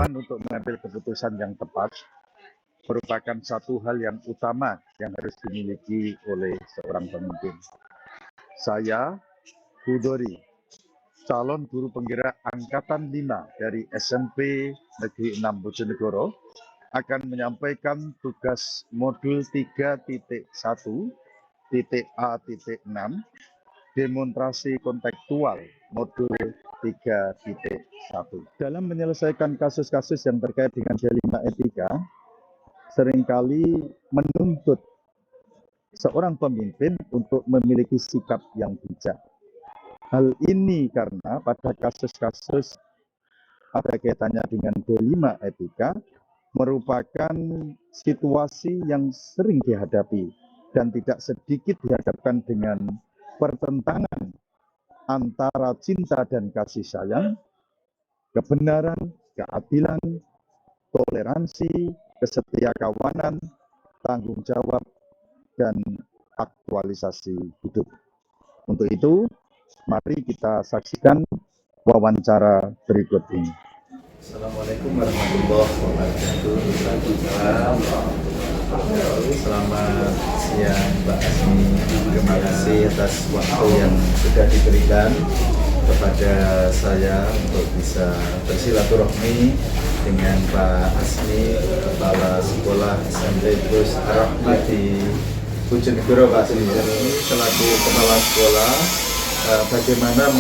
kemampuan untuk mengambil keputusan yang tepat merupakan satu hal yang utama yang harus dimiliki oleh seorang pemimpin. Saya, Budori, calon guru penggerak Angkatan 5 dari SMP Negeri 6 Bojonegoro, akan menyampaikan tugas modul 3.1.A.6 demonstrasi kontekstual modul 3.1. Dalam menyelesaikan kasus-kasus yang terkait dengan dilema etika, seringkali menuntut seorang pemimpin untuk memiliki sikap yang bijak. Hal ini karena pada kasus-kasus ada kaitannya dengan dilema etika merupakan situasi yang sering dihadapi dan tidak sedikit dihadapkan dengan pertentangan antara cinta dan kasih sayang, kebenaran, keadilan, toleransi, kesetiakawanan, tanggung jawab, dan aktualisasi hidup. Untuk itu, mari kita saksikan wawancara berikut ini. Assalamualaikum warahmatullahi wabarakatuh. Selamat siang Mbak Asmi. Terima kasih atas waktu yang sudah diberikan kepada saya untuk bisa bersilaturahmi dengan Pak Asmi, Kepala Sekolah SMP Gus Ar-Rahmat di Bojonegoro. Pak Asmi selaku Kepala Sekolah, bagaimana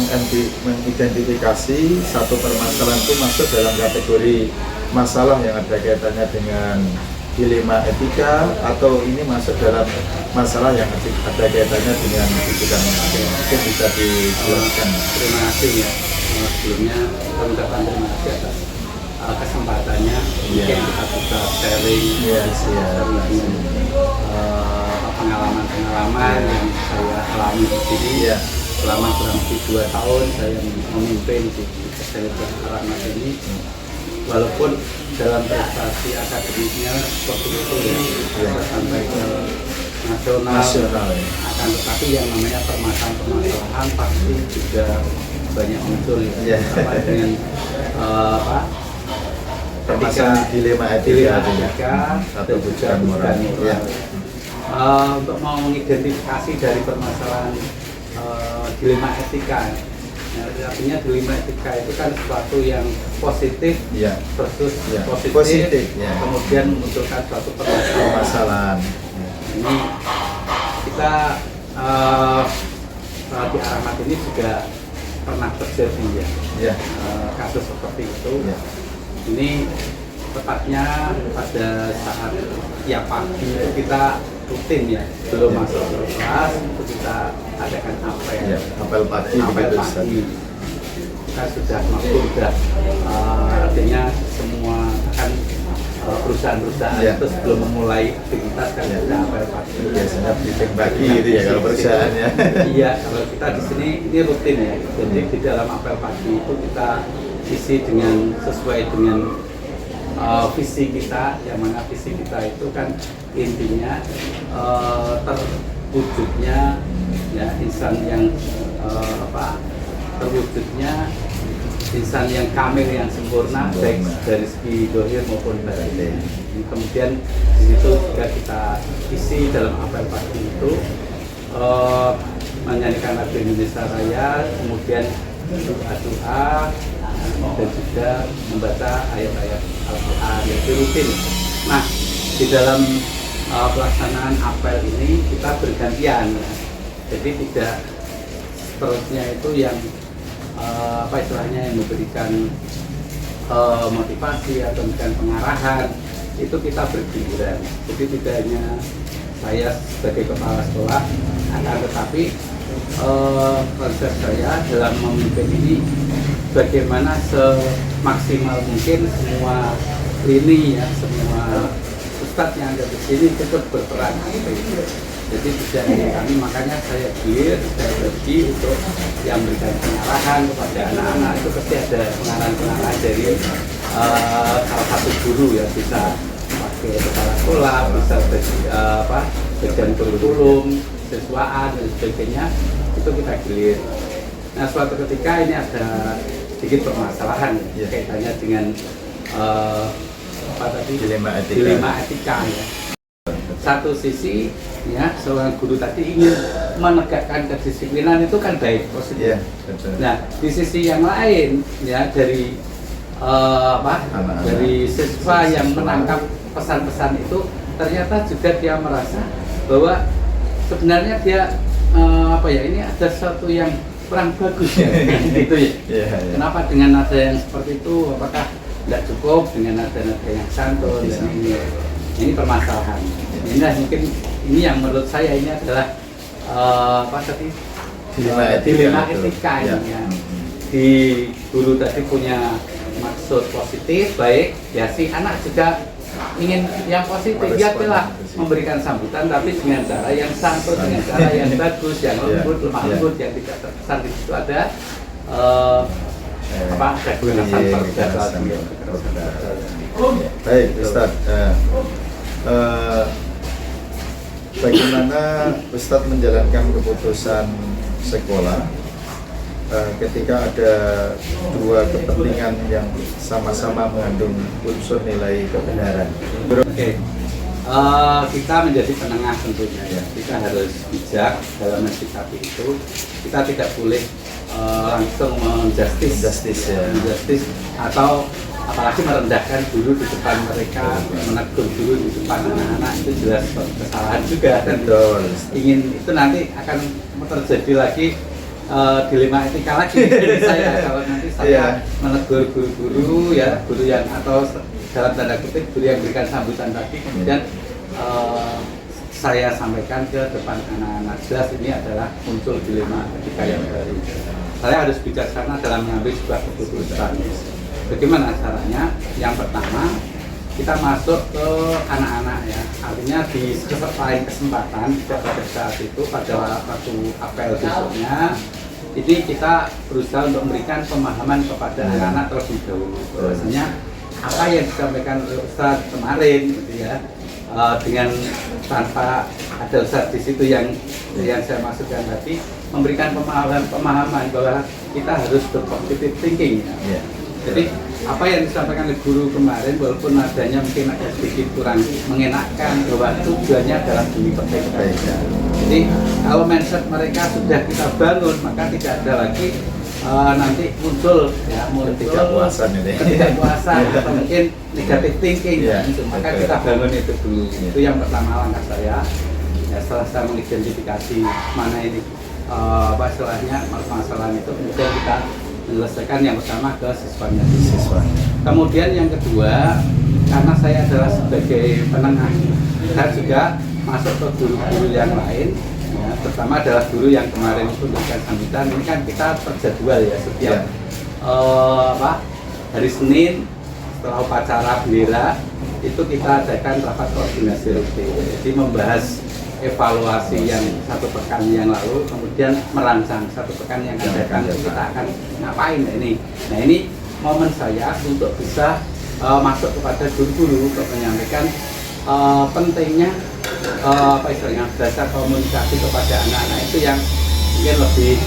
mengidentifikasi satu permasalahan itu masuk dalam kategori masalah yang ada kaitannya dengan dilema etika atau ini masuk dalam masalah yang ada kaitannya dengan pendidikan. Mungkin bisa dijelaskan. Terima kasih ya. Sebelumnya kita mengucapkan terima kasih atas kesempatannya. Mungkin kita bisa sharing pengalaman-pengalaman yang saya alami di sini. Selama kurang lebih 2 tahun saya memimpin di SMP Ar-Rahmat ini, walaupun dalam prestasi akademiknya seperti itu ya, sampai ke nasional ya. Akan tetapi yang namanya permasalahan pasti juga banyak muncul ya. Sama dengan permasalahan dilema etika atau bujukan moral ya. Untuk mau mengidentifikasi dari permasalahan dilema etika, artinya dilema etika itu kan sesuatu yang positif versus positif. Kemudian memunculkan suatu permasalahan. Ini kita di Ar-Rahmat ini juga pernah terjadi kasus seperti itu. Ini tepatnya pada saat pagi kita rutin ya, belum masuk kelas itu kita adakan apel pagi. Kita sudah artinya semua kan perusahaan-perusahaan itu sebelum memulai aktivitas kan sudah apel pagi. Biasanya briefing pagi gitu ya kalau perusahaannya. Iya, kalau kita di sini ini rutin ya. Jadi di dalam apel pagi itu kita isi dengan sesuai dengan visi kita, yang mana visi kita itu kan intinya terwujudnya ya insan yang terwujudnya insan yang kamil, yang sempurna, baik dari segi dohir maupun batin. Kemudian di situ juga kita isi dalam apel pagi itu menyanyikan lagu Indonesia Raya, kemudian doa-doa dan juga membaca ayat-ayat Al-Quran yang rutin. Nah, di dalam pelaksanaan apel ini kita bergantian, jadi tidak seterusnya itu yang istilahnya yang memberikan motivasi atau memberikan pengarahan, itu kita bergiliran. Jadi tidak hanya saya sebagai kepala sekolah, akan tetapi konsep saya dalam memimpin ini bagaimana semaksimal mungkin semua lini ya, semua ustadz yang ada di sini ikut berperan. Jadi tidak hanya kami, makanya saya bagi untuk yang memberikan pengarahan kepada anak-anak itu pasti ada pengarahan dari salah satu guru ya, bisa pakai kepala sekolah, bisa bagian kurikulum, siswaan dan sebagainya, itu kita gilir. Nah, suatu ketika ini ada sedikit permasalahan kaitannya dengan apa tadi? Dilema etika. Dilema etika ya. Satu sisi ya seorang guru tadi ingin menegakkan kedisiplinan itu kan baik, positif. Iya, betul. Nah di sisi yang lain ya dari Anak-anak. dari siswa yang menangkap pesan-pesan itu ternyata juga dia merasa bahwa sebenarnya dia ini ada sesuatu yang kurang bagus ya gitu ya. Iya, iya. Kenapa dengan nada yang seperti itu? Apakah tidak cukup dengan nada-nada yang santun dan ini permasalahan. Ini mungkin ini yang menurut saya ini adalah dilema etika Ya. ini ya. Di guru tadi punya maksud positif baik ya, si anak juga ingin yang positif, dia telah memberikan sambutan tapi dengan cara yang santun, dengan cara yang bagus, yang lembut, lemah lembut, yang tidak terkesan di situ ada kekerasan verbal. Baik, Ustadz. Bagaimana Ustadz menjalankan keputusan sekolah ketika ada dua kepentingan yang sama-sama mengandung unsur nilai kebenaran? Oke. Kita menjadi penengah tentunya ya. Kita harus bijak dalam mensikapi itu. Kita tidak boleh langsung menjustice atau apalagi merendahkan guru di depan mereka, menegur guru di depan anak-anak, itu jelas kesalahan juga. Betul. Ingin itu nanti akan terjadi lagi dilema etika lagi dari saya kalau nanti saya menegur guru-guru ya, guru yang atau dalam tanda kutip guru yang berikan sambutan tadi, kemudian saya sampaikan ke depan anak-anak, jelas ini adalah muncul dilema etika yang baru. Saya harus bijaksana dalam mengambil sebuah keputusan. Bagaimana caranya? Yang pertama, kita masuk ke anak-anak ya, artinya di lain kesempatan pada saat itu pada waktu apel besoknya, jadi kita berusaha untuk memberikan pemahaman kepada anak-anak terlebih dahulu. Bahwasanya apa yang disampaikan oleh Ustadz kemarin, gitu ya, dengan tanpa ada Ustadz di situ yang saya maksudkan tadi, memberikan pemahaman bahwa kita harus berpositif thinking. Ya. Jadi apa yang disampaikan oleh guru kemarin, walaupun nadanya mungkin agak sedikit kurang mengenakkan, bahwa tujuannya adalah demi kebaikan. Jadi kalau mindset mereka sudah kita bangun, maka tidak ada lagi nanti muncul ketidakpuasan atau mungkin negative thinking. Maka kita bangun itu dulu. Itu yang pertama langkah saya. Ya, setelah saya mengidentifikasi mana ini permasalahan itu, kemudian kita menyelesaikan yang pertama ke siswanya. Kemudian yang kedua, karena saya adalah sebagai penengah, saya juga masuk ke guru-guru yang lain. Ya, pertama adalah guru yang kemarin itu memberikan sambutan. Ini kan kita terjadwal ya setiap hari Senin setelah upacara bendera itu kita adakan rapat koordinasi rutin. Jadi membahas evaluasi yang satu pekan yang lalu, kemudian merancang satu pekan yang akan datang kita akan ngapain ini. Nah ini momen saya untuk bisa masuk kepada guru-guru untuk menyampaikan pentingnya bahasa komunikasi kepada anak-anak itu yang mungkin lebih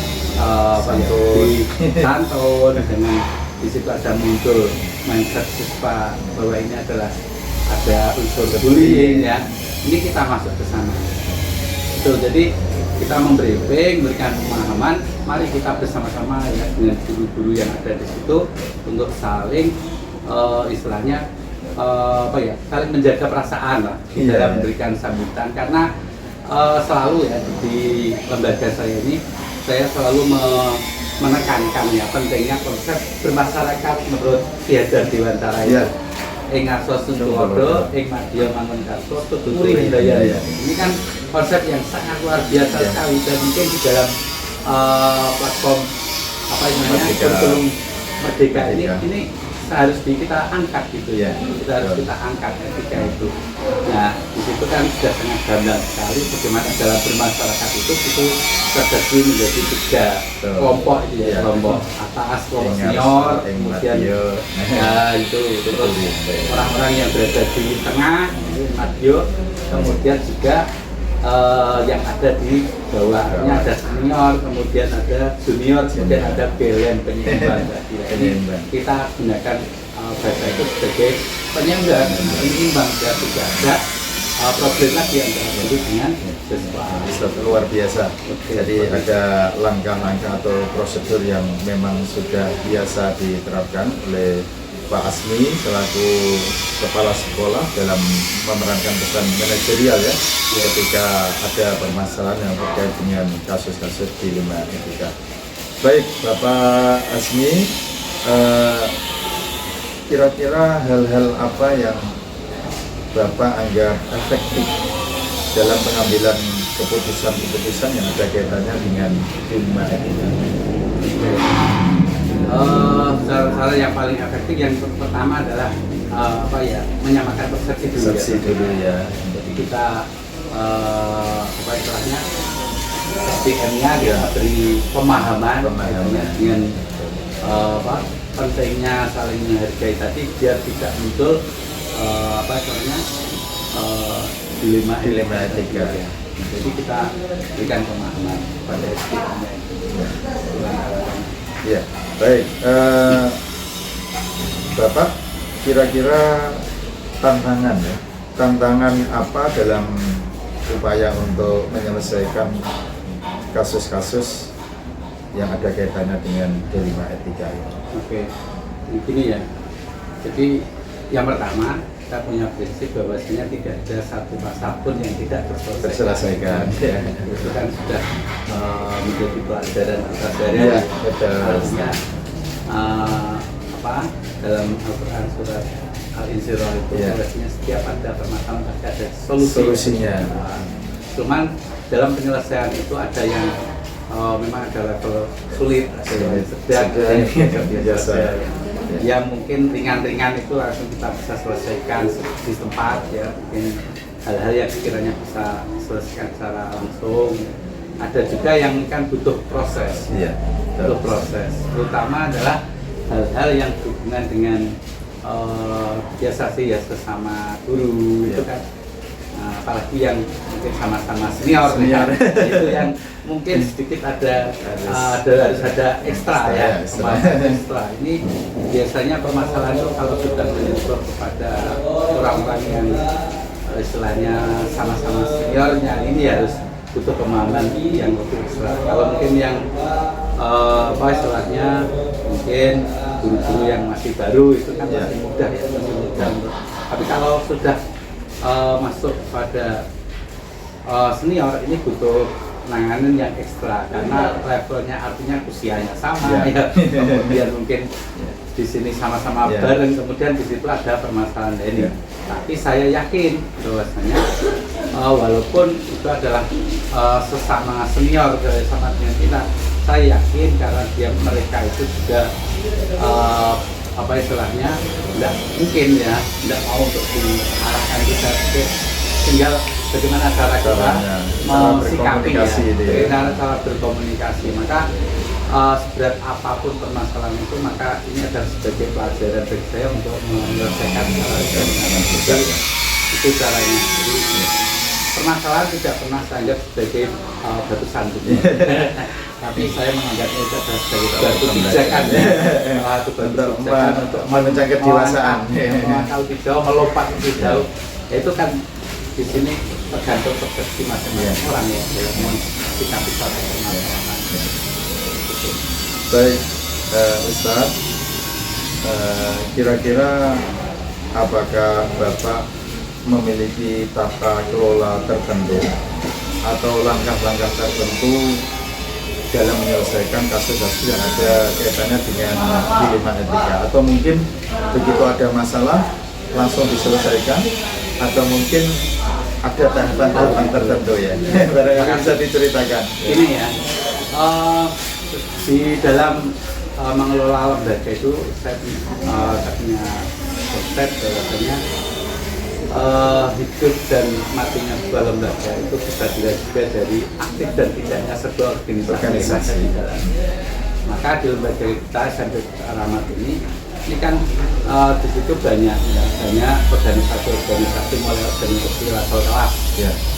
santun, dengan di situ ada muncul mindset siswa bahwa ini adalah ada unsur bullying ya. Ini kita masuk ke sana. Jadi kita memberikan pemahaman, mari kita bersama-sama ya dengan guru-guru yang ada di situ untuk saling istilahnya saling menjaga perasaan lah di dalam memberikan sambutan, karena selalu ya di lembaga saya ini saya selalu menekankan ya pentingnya konsep bermasyarakat menurut Ki Hajar Dewantara ya. Ing aso suntuwodo, ing madya mangun karso, tuturi hidayah. Ini kan konsep yang sangat luar biasa sekali, dan mungkin di dalam platform kurikulum Merdeka ini harus kita angkat gitu ya. Kita harus kita angkat etika itu. Nah di situ kan sudah sangat gamblang sekali bagaimana dalam bermasyarakat itu terbagi menjadi 3 kelompok itu ya, kelompok atas, kelompok senior, kemudian itu terus orang-orang yang berada di tengah, madyo, kemudian juga yang ada di bawahnya ada senior, kemudian ada junior, kemudian ada belen penyeimbang. Jadi kita gunakan baca itu sebagai penyangga, penyeimbang biar tidak ada problem lagi antara guru dengan siswa. Itu luar biasa. Jadi ada langkah-langkah atau prosedur yang memang sudah biasa diterapkan oleh Pak Asmi selaku kepala sekolah dalam memerankan pesan manajerial ya, ketika ada permasalahan yang terkait dengan kasus-kasus di lima etika. Baik, Bapak Asmi, kira-kira hal-hal apa yang Bapak anggap efektif dalam pengambilan keputusan-keputusan yang ada kaitannya dengan lima etika? Cara yang paling efektif yang pertama adalah menyamakan persepsi dulu. Persepsi dulu ya. Jadi kita istilahnya SDM-nya kita beri pemahaman. Dengan pentingnya saling menghargai tadi biar tidak muncul dilema etika. Jadi kita berikan pemahaman pada SDM-nya. Ya, baik. Bapak, kira-kira tantangan apa dalam upaya untuk menyelesaikan kasus-kasus yang ada kaitannya dengan dilema etika ini? Oke, begini ya. Jadi yang pertama kita punya prinsip bahwasanya tidak ada satu pasal pun yang tidak terselesaikan. Ya. Itu kan sudah menjadi pelajaran atas dari harusnya dalam Al-Quran surat Al-Insyirah itu bahwasanya setiap ada permasalahan pasti ada solusinya. Cuman dalam penyelesaian itu ada yang memang ada level sulit, sedang, biasa. Yang mungkin ringan-ringan itu langsung kita bisa selesaikan di tempat ya, mungkin hal-hal yang sekiranya bisa selesaikan secara langsung. Ada juga yang kan butuh proses, butuh proses. Terutama adalah hal-hal yang berhubungan dengan biasa sih ya sesama guru itu kan. Apalagi yang mungkin sama-sama senior. Itu yang mungkin sedikit harus ada ekstra ya, ekstra. Ini biasanya permasalahan itu kalau sudah menyentuh kepada orang-orang yang istilahnya sama-sama seniornya, ini harus butuh pemahaman yang lebih ekstra. Kalau mungkin yang istilahnya mungkin guru-guru yang masih baru itu kan masih mudah ya, masih mudah. Tapi kalau sudah masuk pada senior ini butuh penanganan yang ekstra karena levelnya artinya usianya sama ya. Kemudian mungkin di sini sama-sama bareng, kemudian di situ ada permasalahan ini. Tapi saya yakin bahwasanya walaupun itu adalah sesama senior sama dengan kita, saya yakin karena mereka itu juga istilahnya tidak mungkin ya, tidak mau untuk diarahkan kita, tinggal bagaimana cara kita mensikapi ya, cara berkomunikasi. Maka seberat apapun permasalahan itu, maka ini adalah sebagai pelajaran bagi saya untuk menyelesaikan dengan juga. Itu caranya. Jadi permasalahan tidak pernah saya anggap sebagai batu sandung. Tapi saya menganggapnya itu adalah sebagai batu pijakan untuk menunjang kedewasaan. Kalau lebih jauh, melompat lebih jauh, itu kan di sini tergantung persepsi masing-masing orang ya dalam menyikapi suatu permasalahan. Baik, Ustadz, kira-kira apakah Bapak memiliki tata kelola tertentu atau langkah-langkah tertentu dalam menyelesaikan kasus-kasus yang ada kaitannya dengan dilema etika, atau mungkin begitu ada masalah langsung diselesaikan, atau mungkin ada tahapan-tahapan tertentu ya? Barangkali bisa diceritakan. Ini ya, di dalam mengelola lembaga itu saya punya konsep bahwasanya hidup dan matinya sebuah lembaga itu bisa dilihat juga dari aktif dan tidaknya sebuah organisasi di dalam. Maka di lembaga kita sampai Rahmat ini kan di situ banyak organisasi mulai organisasi level kelas,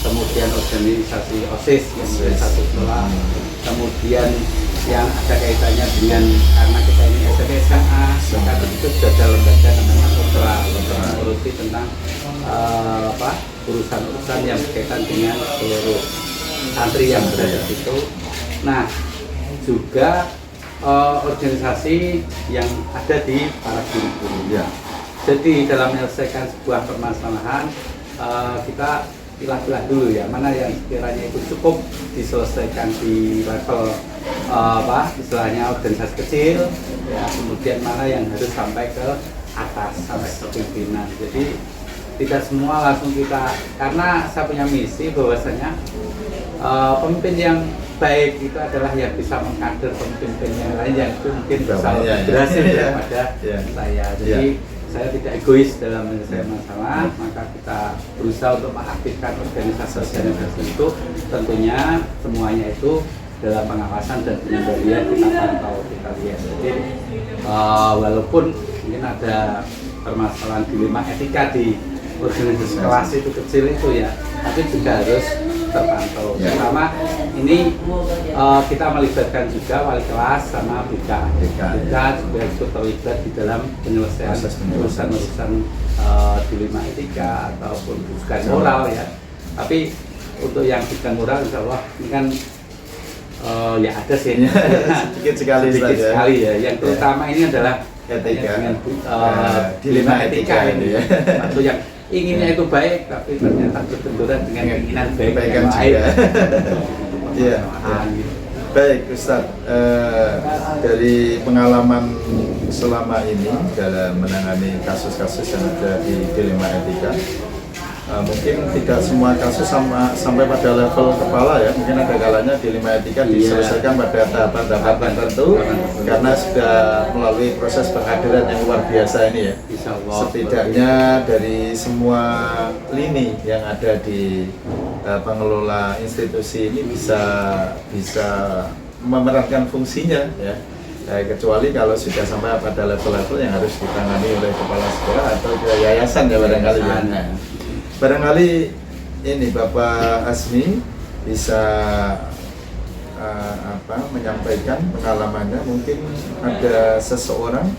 kemudian organisasi OSIS yang satu kelas, kemudian yang ada kaitannya dengan, karena kita ini SMP SMA, maka itu sudah ada lembaga namanya Opera mengurusi tentang urusan-urusan yang berkaitan dengan seluruh santri yang ada di situ. Nah, juga organisasi yang ada di para guru-guru. Ya. Jadi dalam menyelesaikan sebuah permasalahan, kita pilah-pilah dulu ya, mana yang sekiranya itu cukup diselesaikan di level istilahnya organisasi kecil, ya, kemudian mana yang harus sampai ke atas, sampai ke pimpinan. Jadi tidak semua langsung kita, karena saya punya misi bahwasanya pemimpin yang baik itu adalah yang bisa mengkader pemimpin yang lain yang itu mungkin bisa berhasil daripada saya. Jadi saya tidak egois dalam menyelesaikan masalah, maka kita berusaha untuk mengaktifkan organisasi itu. Tentunya semuanya itu dalam pengawasan dan pengendalian kita pantau, kita lihat. Jadi walaupun mungkin ada permasalahan dilema etika di organisasi kelas itu kecil itu ya, tapi juga harus terpantau. Pertama ini kita melibatkan juga wali kelas sama BK juga ikut terlibat di dalam penyelesaian urusan-urusan dilema etika ataupun bukan moral ya. Tapi untuk yang bukan moral, insya Allah ini kan ya ada sih sedikit sekali ya. Yang terutama ini adalah etika, dilema etika ini ya. Atau yang inginnya itu baik, tapi ternyata berbenturan dengan keinginan baik yang lain. Iya. Baik, Ustadz, dari pengalaman selama ini dalam menangani kasus-kasus yang ada di dilema etika, mungkin tidak semua kasus sampai pada level kepala ya, mungkin ada kalanya dilema etika diselesaikan pada tahapan-tahapan tertentu karena sudah melalui proses pengadilan yang luar biasa ini ya. Setidaknya dari semua lini yang ada di pengelola institusi ini bisa memerankan fungsinya ya. Kecuali kalau sudah sampai pada level-level yang harus ditangani oleh kepala sekolah atau ke yayasan ya barangkali ya. Barangkali ini Bapak Asmi bisa menyampaikan pengalamannya, mungkin ada seseorang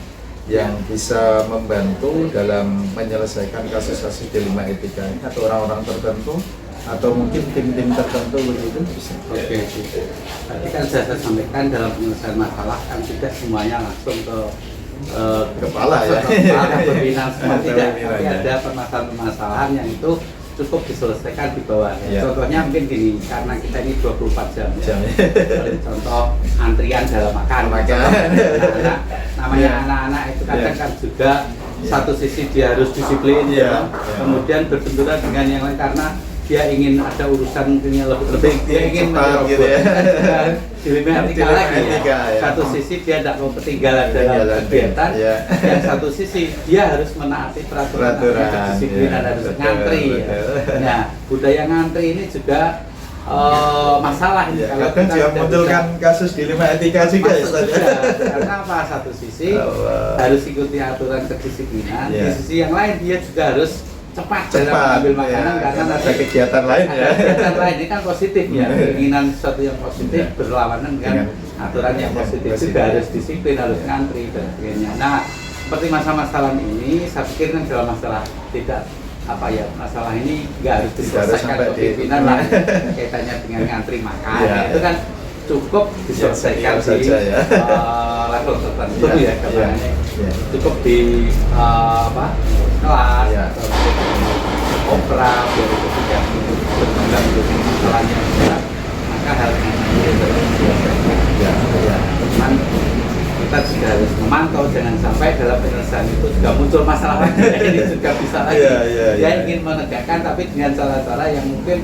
yang bisa membantu dalam menyelesaikan kasus-kasus dilema etika ini, atau orang-orang tertentu atau mungkin tim-tim tertentu begitu bisa. Oke. Tadi kan saya sampaikan dalam penyelesaian masalah kan tidak semuanya langsung ke kepala ya, pimpinan semua tidak, tapi ada permasalahan-permasalahan yang itu cukup diselesaikan di bawahnya. Contohnya mungkin gini, karena kita ini 24 jam ya. Contoh antrian dalam makan. Namanya anak-anak itu kadang kan juga satu sisi dia harus disiplin ya. Kemudian berbenturan dengan yang lain karena dia ingin ada urusan yang lebih, dia ingin menyerobot dilema etika lagi ya. Satu sisi dia tidak mau ketinggalan dalam kegiatan, yang satu sisi dia harus menaati peraturan kedisiplinan, harus ngantri. Nah, budaya ngantri ini juga masalah ini. Kalau kita juga munculkan kasus dilema etika juga ya. Karena apa? Satu sisi harus ikuti aturan kedisiplinan, di sisi yang lain dia juga harus cepat dalam mengambil makanan karena ada kegiatan lain ya. Kegiatan lain ini kan positif ya, keinginan sesuatu yang positif berlawanan dengan aturan yang positif, juga harus disiplin, harus ngantri dan sebagainya. Nah, seperti masalah ini, saya pikir kan dalam masalah tidak masalah ini nggak harus diselesaikan ke pimpinan lah, kaitannya dengan ngantri makan, itu kan cukup diselesaikan di level tertentu ya, cukup di kelas atau opera biar itu tidak berkembang menjadi masalah yang berat, maka hal ini harus diselesaikan. Cuman kita juga harus memantau jangan sampai dalam penyelesaian itu juga muncul masalah lagi. Ini juga bisa lagi. Dia ingin menegakkan tapi dengan cara-cara yang mungkin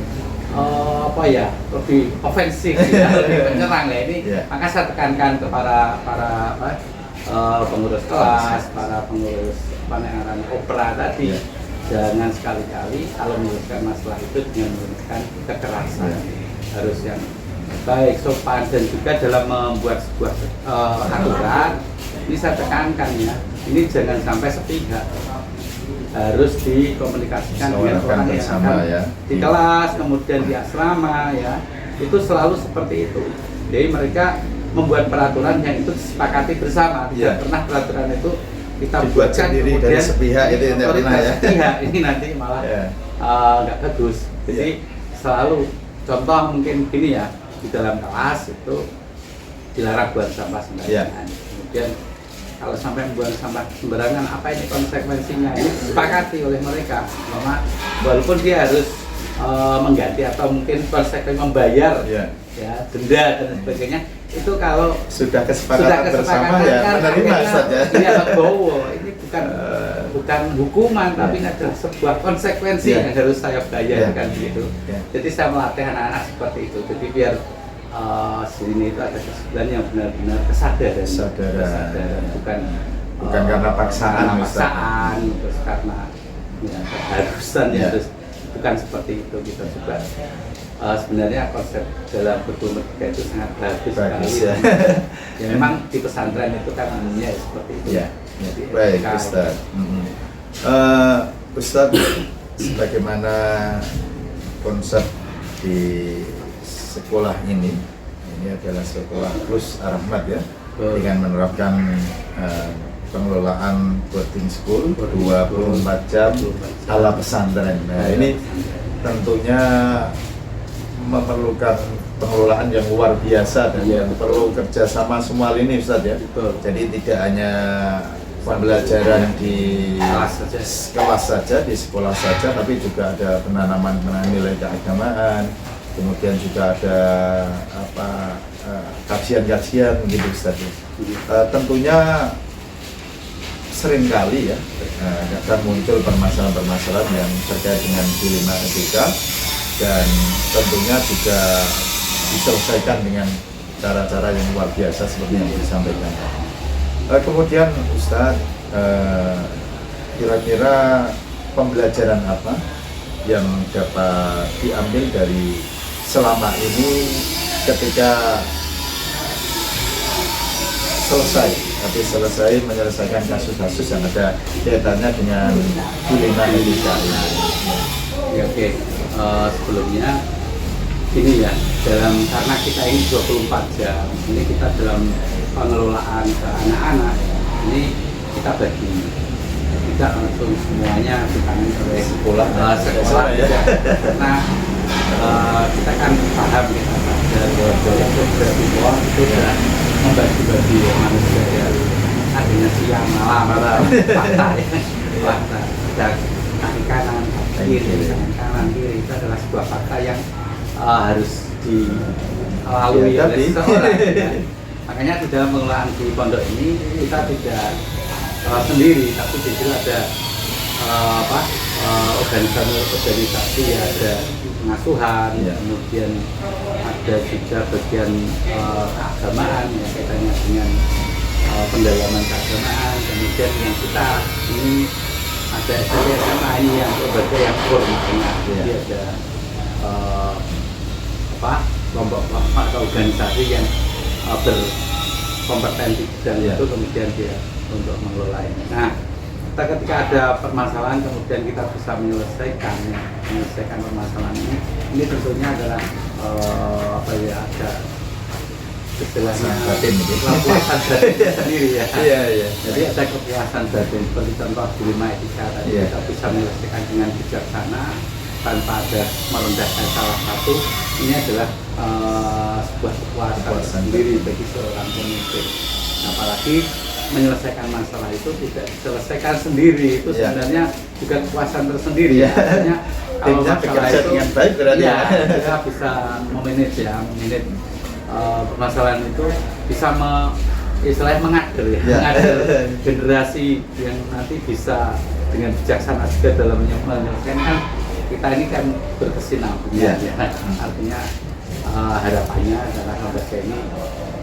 lebih ofensif, lebih menyerang ya ini. Maka saya tekankan ke para pengurus kelas, para pengurus opera tadi, jangan sekali-kali kalau menyelesaikan masalah itu dengan menggunakan kekerasan. Harus yang baik, sopan, dan juga dalam membuat sebuah aturan ini saya tekankan ya, ini jangan sampai sepihak, harus dikomunikasikan dengan orang yang akan di kelas, kemudian di asrama ya, itu selalu seperti itu. Jadi mereka membuat peraturan yang itu disepakati bersama. Tidak Ya. pernah peraturan itu kita Dibuat buatkan sendiri dari kemudian sepihak itu yang tidak pernah ya. sepihak ini nanti malah Ya. nggak bagus. Jadi selalu contoh mungkin gini ya, di dalam kelas itu dilarang buang sampah sembarangan. Kemudian kalau sampai buang sampah sembarangan, apa ini konsekuensinya? Ini disepakati oleh mereka, bahwa walaupun dia harus mengganti atau mungkin konsekuensi membayar ya denda dan sebagainya, itu kalau Sudah kesepakatan bersama ya kan menerima akhirnya saja. dia legowo. Ini bukan hukuman, tapi ini adalah sebuah konsekuensi yang harus saya bayar kan gitu. Jadi saya melatih anak-anak seperti itu. Jadi biar sini itu ada kesadaran yang benar-benar kesadaran, bukan karena paksaan, terus karena ya, keharusan ya, terus bukan seperti itu. Kita juga sebenarnya konsep dalam Betul Merdeka itu sangat bagus sekali. Ya memang di pesantren itu kan umumnya seperti itu. Ya. Baik, Ustaz. Ustaz, bagaimana konsep di sekolah ini adalah sekolah Plus Ar-Rahmat ya, dengan menerapkan pengelolaan boarding school 24 jam ala pesantren. Nah, ini tentunya memerlukan pengelolaan yang luar biasa dan perlu kerjasama semua lini, Ustaz ya. Jadi tidak hanya pembelajaran di kelas saja, di sekolah saja, tapi juga ada penanaman nilai keagamaan. Kemudian juga ada kajian-kajian gitu, Ustaz. Tentunya seringkali ya akan muncul permasalahan-permasalahan yang terkait dengan dilema etika, dan tentunya juga diselesaikan dengan cara-cara yang luar biasa seperti yang disampaikan. Kemudian Ustaz, kira-kira pembelajaran apa yang dapat diambil dari selama ini ketika selesai menyelesaikan kasus-kasus yang ada kaitannya dengan dilema etika ini? Ya, oke. Sebelumnya ini ya, karena kita ini 24 jam, ini kita dalam pengelolaan ke anak-anak, ini kita bagi, tidak langsung semuanya ditangani oleh sekolah ya. Karena kita kan paham kita ada program itu adalah membagi-bagi manusia ya, adanya siang malam fakta ya, fakta dan kaki kanan kiri kanan kiri itu adalah sebuah fakta yang harus dilalui oleh seseorang ya. Makanya di dalam pengelolaan di pondok ini kita tidak sendiri, tapi di situ ada organisasi ya, ada pengasuhan, kemudian ada juga bagian keagamaan ya, kaitannya dengan pendalaman keagamaan, kemudian yang kita ini ada SMA ini yang berbagai yang formalnya, jadi ada kelompok atau organisasi yang berkompetensi dan itu kemudian dia untuk mengelola ini. Nah, ketika ada permasalahan kemudian kita bisa menyelesaikan permasalahan ini tentunya adalah ada istilahnya kepuasan batin sendiri ya. Jadi ada kepuasan batin seperti contoh dilema etika tadi kita bisa menyelesaikan dengan bijaksana tanpa ada merendahkan salah satu. Ini adalah sebuah kepuasan sendiri bagi seorang pemimpin. Apalagi menyelesaikan masalah itu tidak diselesaikan sendiri, itu sebenarnya juga kepuasan tersendiri. Artinya kalau masalah itu dengan baik berarti kita bisa memanage permasalahan itu, bisa istilahnya mengader generasi yang nanti bisa dengan bijaksana juga dalam menyelesaikan. Kan kita ini kan berkesinambungan artinya harapannya adalah lembaga ini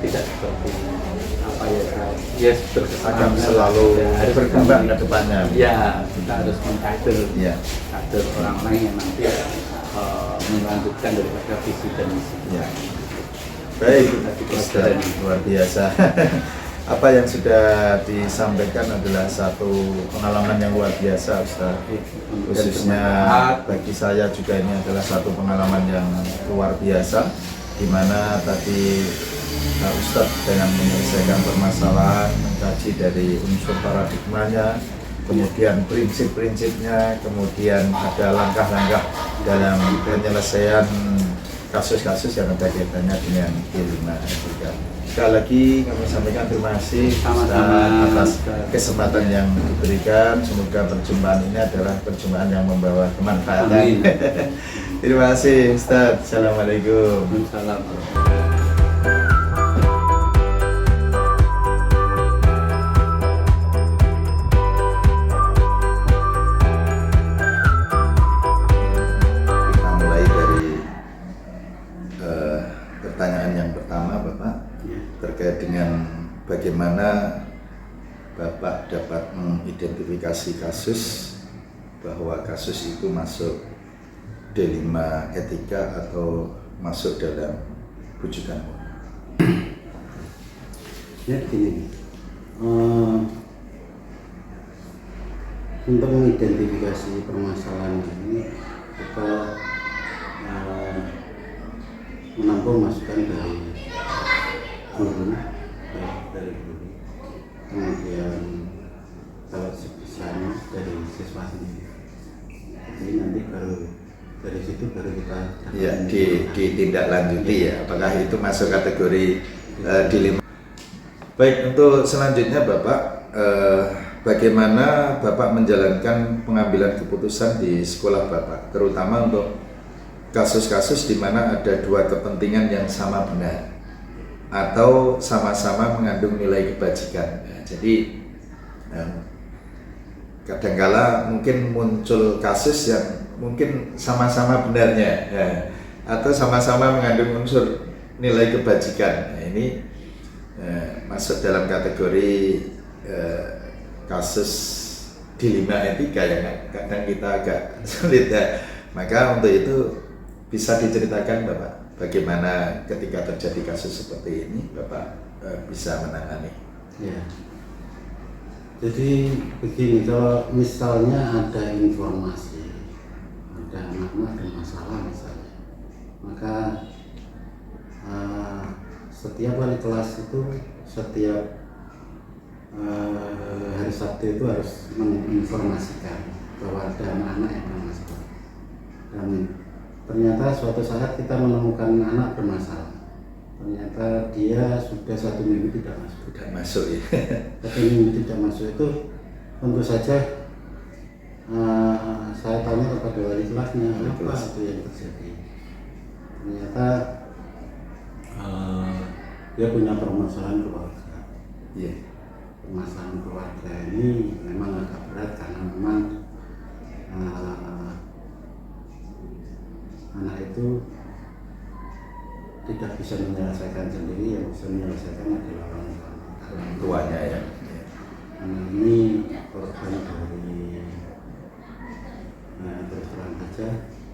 tidak seperti akan selalu harus berkembang ke depannya. Ya, kita harus mengkader kader orang-orang yang nanti melanjutkan daripada visi dan misi. Baik, Ustaz, luar biasa. Apa yang sudah disampaikan adalah satu pengalaman yang luar biasa, Ustaz. Khususnya bagi saya juga ini adalah satu pengalaman yang luar biasa, di mana tadi Ustadz dengan menyelesaikan permasalahan, mengkaji dari unsur paradigmanya, kemudian prinsip-prinsipnya, kemudian ada langkah-langkah dalam penyelesaian kasus-kasus yang ada kaitannya dengan D5 etika. Sekali lagi kami sampaikan terima kasih Sama-sama. atas kesempatan yang diberikan. Semoga perjumpaan ini adalah perjumpaan yang membawa kemanfaatan. Amin. Terima kasih Ustadz. Assalamualaikum. Waalaikumsalam. Kita mulai dari pertanyaan yang pertama, Bapak, terkait dengan bagaimana Bapak dapat mengidentifikasi kasus bahwa kasus itu masuk D5 etika atau masuk dalam rujukan. Ya gini, untuk mengidentifikasi permasalahan ini kita menampung masukan dari guru, kemudian kalau sebisanya dari siswa sendiri. Jadi nanti baru dari situ baru kita Ya, ditindaklanjuti ya, apakah itu masuk kategori D5. Baik, untuk selanjutnya Bapak, bagaimana Bapak menjalankan pengambilan keputusan di sekolah Bapak, terutama untuk kasus-kasus di mana ada dua kepentingan yang sama benar atau sama-sama mengandung nilai kebajikan. Ya, jadi kadangkala mungkin muncul kasus yang mungkin sama-sama benarnya ya, atau sama-sama mengandung unsur nilai kebajikan. Nah, ini masuk dalam kategori kasus D5 etika yang kadang kita agak sulit ya. Maka untuk itu bisa diceritakan Bapak bagaimana ketika terjadi kasus seperti ini Bapak bisa menangani. Ya. Jadi begini, kalau misalnya ada informasi, ada anak-anak ada masalah misalnya, maka setiap wali kelas itu setiap hari Sabtu itu harus menginformasikan bahwa ada anak-anak yang bermasalah. Dan ternyata suatu saat kita menemukan anak bermasalah. Ternyata dia sudah 1 minggu tidak masuk. Tidak masuk ya. 1 minggu tidak masuk itu tentu saja saya tanya kepada wali kelasnya apa itu yang terjadi. Ternyata dia punya permasalahan keluarga. Iya. Permasalahan keluarga ini memang agak berat karena memang anak itu tidak bisa menyelesaikan sendiri, yang bisa menyelesaikan adalah orang Tuanya ya. Anak ini korban dari terus terang saja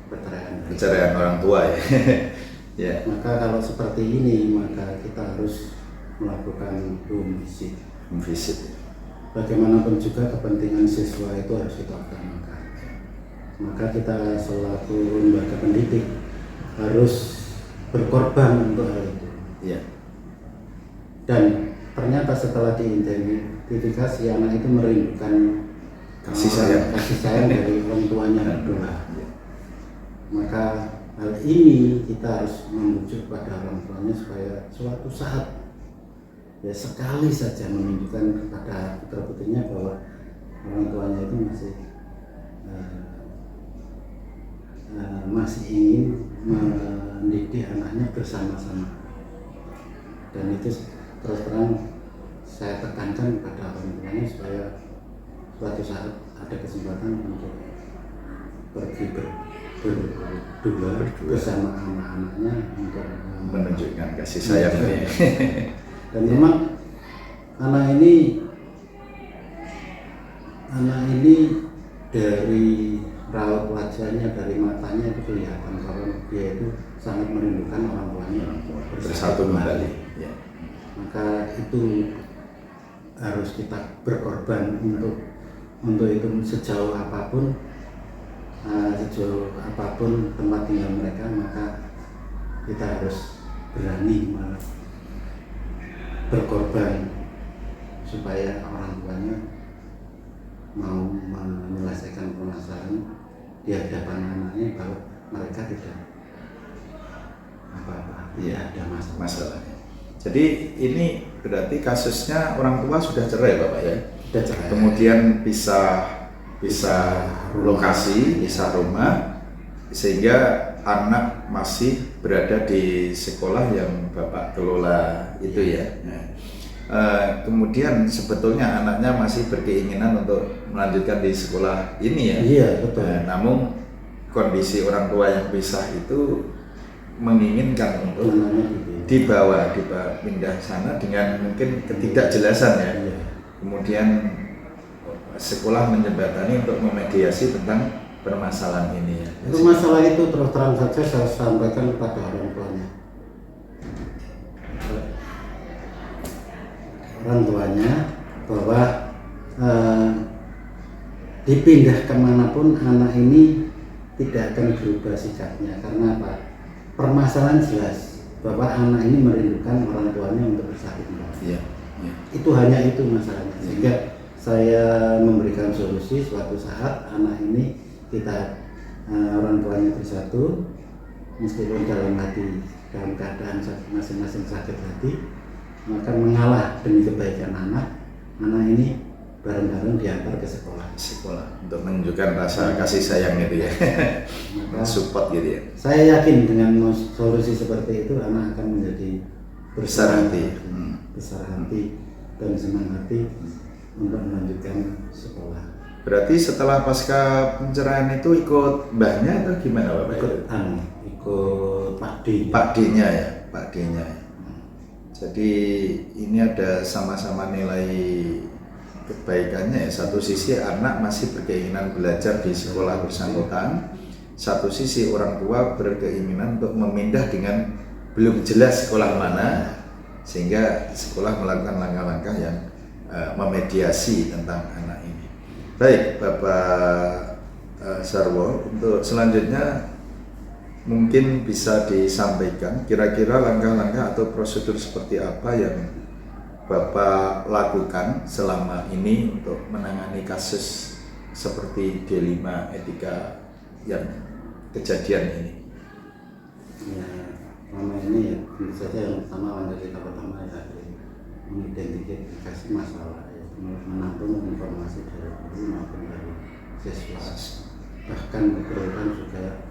Perceraian orang tua ya. Ya. Maka kalau seperti ini maka kita harus melakukan home visit. Bagaimanapun juga kepentingan siswa itu harus kita utamakan. Maka kita selaku lembaga pendidik harus berkorban untuk hal itu. Iya. Dan ternyata setelah diidentifikasi anak itu merindukan kasih sayang dari orang tuanya berdua. Maka hal ini kita harus membujuk pada orang tuanya supaya suatu saat ya sekali saja menunjukkan kepada putra-putrinya bahwa orang tuanya itu masih ingin mendidik anaknya bersama-sama. Dan itu terus terang saya tekankan kepada orang tuanya supaya suatu saat ada kesempatan untuk pergi berdua bersama anak-anaknya untuk menunjukkan kasih sayang ini. Dan memang anak ini dari raut wajahnya, dari matanya itu kelihatan kalau dia itu sangat merindukan orang tuanya Bersatu kembali. Ya. Maka itu harus kita berkorban untuk itu sejauh apapun tempat tinggal mereka, maka kita harus berani berkorban supaya orang tuanya mau menyelesaikan permasalahan di hadapan anaknya bahwa mereka tidak apa-apa, tidak ada masalah. Jadi ini berarti kasusnya orang tua sudah cerai Bapak ya? Sudah cerai. Kemudian pisah lokasi, pisah rumah, sehingga anak masih berada di sekolah yang Bapak kelola itu ya. Nah, kemudian sebetulnya anaknya masih berkeinginan untuk melanjutkan di sekolah ini ya. Iya betul. Namun kondisi orang tua yang pisah itu menginginkan untuk dibawa pindah sana dengan mungkin ketidakjelasan ya. Iya. Kemudian sekolah menjembatani untuk memediasi tentang permasalahan ini ya. Itu masalah itu terus terang saja saya sampaikan kepada orang tuanya. Orang tuanya bahwa dipindah kemanapun anak ini tidak akan berubah sikapnya. Karena apa? Permasalahan jelas bahwa anak ini merindukan orang tuanya untuk bersatu kembali. Iya. Ya. Itu hanya itu masalahnya. Sehingga saya memberikan solusi suatu saat anak ini kita orang tuanya bersatu, meskipun dalam keadaan masing-masing sakit hati, maka mengalah demi kebaikan anak ini bareng-bareng diantar ke sekolah Untuk menunjukkan rasa kasih sayang itu ya. Support gitu ya. Saya yakin dengan solusi seperti itu anak akan menjadi Besar hati. besar hati dan senang hati untuk melanjutkan sekolah. Berarti setelah pasca pencerahan itu ikut mbahnya atau gimana Bapak? Ikut Pak D. Pak D-nya ya, Pak D-nya. Jadi ini ada sama-sama nilai kebaikannya ya. Satu sisi anak masih berkeinginan belajar di sekolah bersangkutan, satu sisi orang tua berkeinginan untuk memindah dengan belum jelas sekolah mana, sehingga sekolah melakukan langkah-langkah yang memediasi tentang anak ini. Baik Bapak Sarwo, untuk selanjutnya mungkin bisa disampaikan kira-kira langkah-langkah atau prosedur seperti apa yang Bapak lakukan selama ini untuk menangani kasus seperti D5 etika yang kejadian ini. Ya, selama ini ya tentu saja yang pertama langkah kita pertama ya mengidentifikasi masalah ya, menampung informasi dari guru maupun dari siswa, bahkan diperlukan juga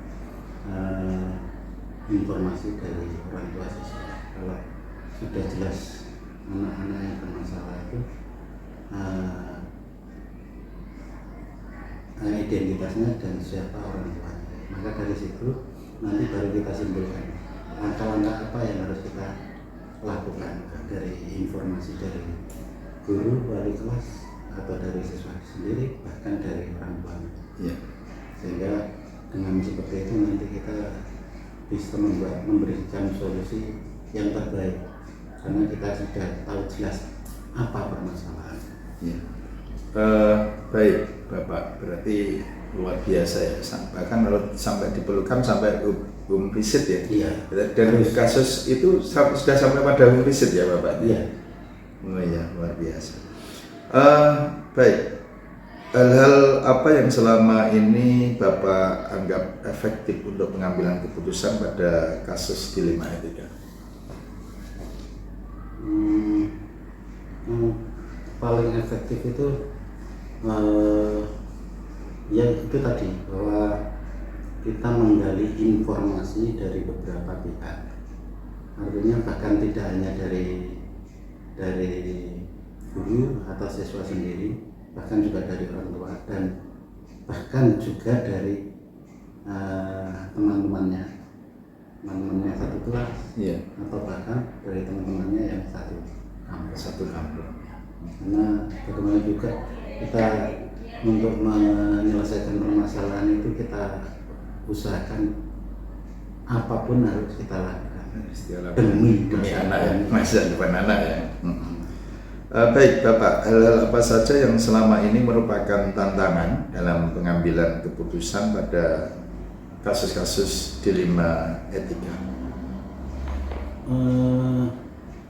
informasi dari orang tua siswa. Kalau sudah jelas anak-anak yang bermasalah itu identitasnya dan siapa orang tuanya, maka dari situ nanti baru kita simpulkan langkah-langkah apa yang harus kita lakukan dari informasi dari guru, wali kelas, atau dari siswa sendiri, bahkan dari orang tua. Ya. Sehingga dengan seperti itu nanti kita bisa memberikan solusi yang terbaik, karena kita sudah tahu jelas apa permasalahan. Ya. Baik Bapak, berarti luar biasa ya. Bahkan kalau sampai diperlukan sampai home visit ya. Iya. Dan kasus itu sudah sampai pada home visit ya Bapak. Iya. Oh iya, luar biasa. Baik. Hal-hal apa yang selama ini Bapak anggap efektif untuk pengambilan keputusan pada kasus dilema etika? Paling efektif itu yang itu tadi, bahwa kita menggali informasi dari beberapa pihak. Artinya bahkan tidak hanya dari guru atau siswa sendiri, bahkan juga dari orang tua dan bahkan juga dari teman-temannya satu kelas, Iya. atau bahkan dari teman-temannya yang satu kampus. Karena bagaimana juga kita untuk menyelesaikan permasalahan itu kita usahakan apapun harus kita lakukan demi anak ya, masa depan anak ya. Baik Bapak, hal-hal apa saja yang selama ini merupakan tantangan dalam pengambilan keputusan pada kasus-kasus dilema etika?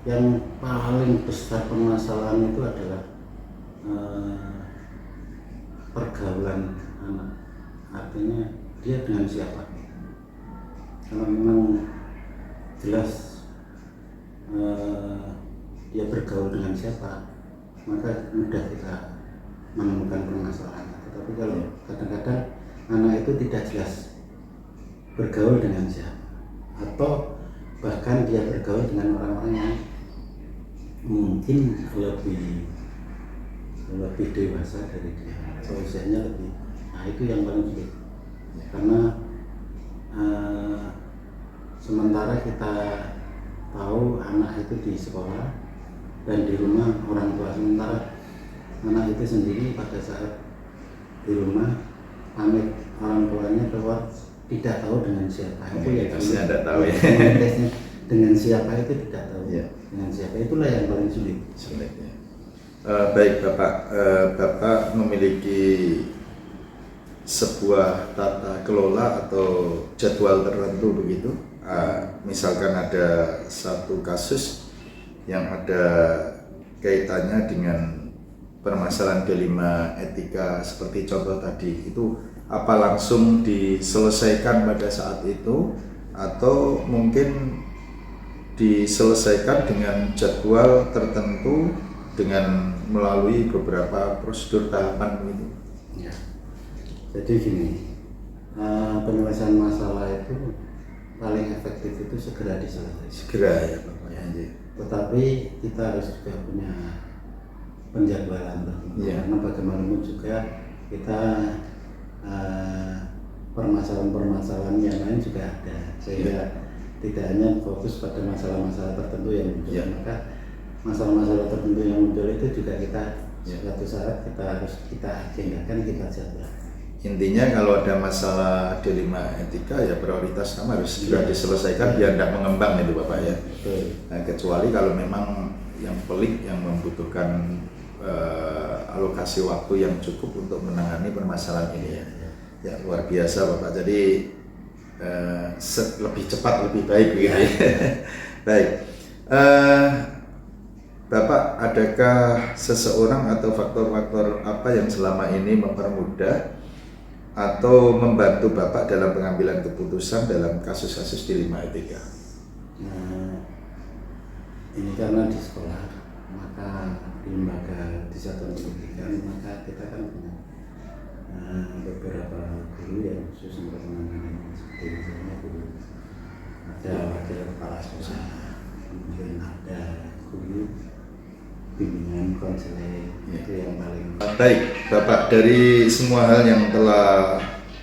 yang paling besar permasalahan itu adalah pergaulan anak. Artinya dia dengan siapa. Kalau memang jelas dia bergaul dengan siapa, maka mudah kita menemukan permasalahannya. Tetapi kalau kadang-kadang anak itu tidak jelas bergaul dengan siapa, atau bahkan dia bergaul dengan orang-orang yang mungkin lebih dewasa dari dia, atau usianya lebih. Nah, itu yang paling sulit. Karena sementara kita tahu anak itu di sekolah dan di rumah orang tua, sementara anak itu sendiri pada saat di rumah pamit orang tuanya keluar tidak tahu dengan siapa. Itu ya pasti tidak tahu ya. Dengan siapa itu tidak tahu. Ya. Dengan siapa itulah yang paling sulit. Sulitnya. Baik Bapak, Bapak memiliki sebuah tata kelola atau jadwal tertentu begitu. Misalkan ada satu kasus yang ada kaitannya dengan permasalahan dilema etika seperti contoh tadi, itu apa langsung diselesaikan pada saat itu atau mungkin diselesaikan dengan jadwal tertentu dengan melalui beberapa prosedur tahapan begitu? Ya. Jadi gini, penyelesaian masalah itu paling efektif itu segera diselesaikan. Segera ya Bapak ya. Tetapi kita harus juga punya penjadwalan tertentu. Ya. Karena bagaimanapun juga kita permasalahan-permasalahan yang lain juga ada, sehingga tidak hanya fokus pada masalah-masalah tertentu yang muncul. Ya. Maka masalah-masalah tertentu yang muncul itu juga kita suatu saat kita harus agendakan, kita jadwal. Intinya kalau ada masalah dilema etika ya prioritas sama harus segera diselesaikan biar tidak mengembang itu Bapak ya. Nah, kecuali kalau memang yang pelik yang membutuhkan alokasi waktu yang cukup untuk menangani permasalahan ini ya. Ya luar biasa Bapak. Jadi lebih cepat lebih baik begitu ya. Baik. Bapak, adakah seseorang atau faktor-faktor apa yang selama ini mempermudah atau membantu Bapak dalam pengambilan keputusan dalam kasus-kasus dilema etika? Nah, ini karena di sekolah, maka di lembaga di satuan pendidikan, maka kita kan punya beberapa guru yang khusus untuk menangani seperti misalnya guru, ada wakil kepala sekolah, kemudian ada guru bimbingan konseling, itu yang paling. Baik Bapak, dari semua hal yang telah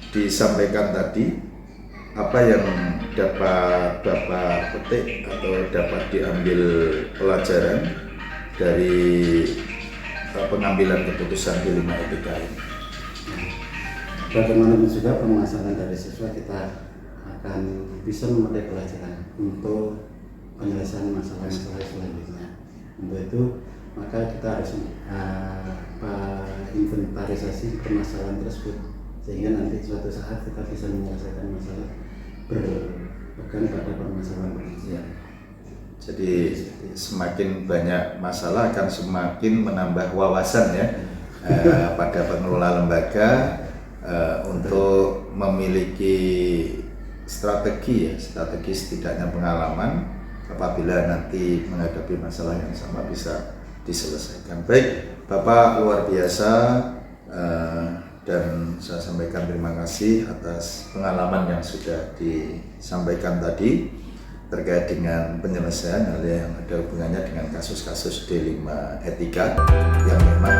disampaikan tadi, apa yang dapat Bapak petik atau dapat diambil pelajaran dari pengambilan keputusan dilema etika ini? Bagaimanapun juga permasalahan dari siswa, kita akan bisa memakai pelajaran untuk penyelesaian masalah-masalah selanjutnya. Untuk itu maka kita harus inventarisasi permasalahan tersebut, sehingga nanti suatu saat kita bisa menyelesaikan masalah berpegang pada permasalahan ya. Jadi semakin banyak masalah akan semakin menambah wawasan ya pada pengelola lembaga untuk memiliki strategi setidaknya pengalaman apabila nanti menghadapi masalah yang sama bisa diselesaikan. Baik Bapak, luar biasa, dan saya sampaikan terima kasih atas pengalaman yang sudah disampaikan tadi terkait dengan penyelesaian hal yang ada hubungannya dengan kasus-kasus dilema etika yang memang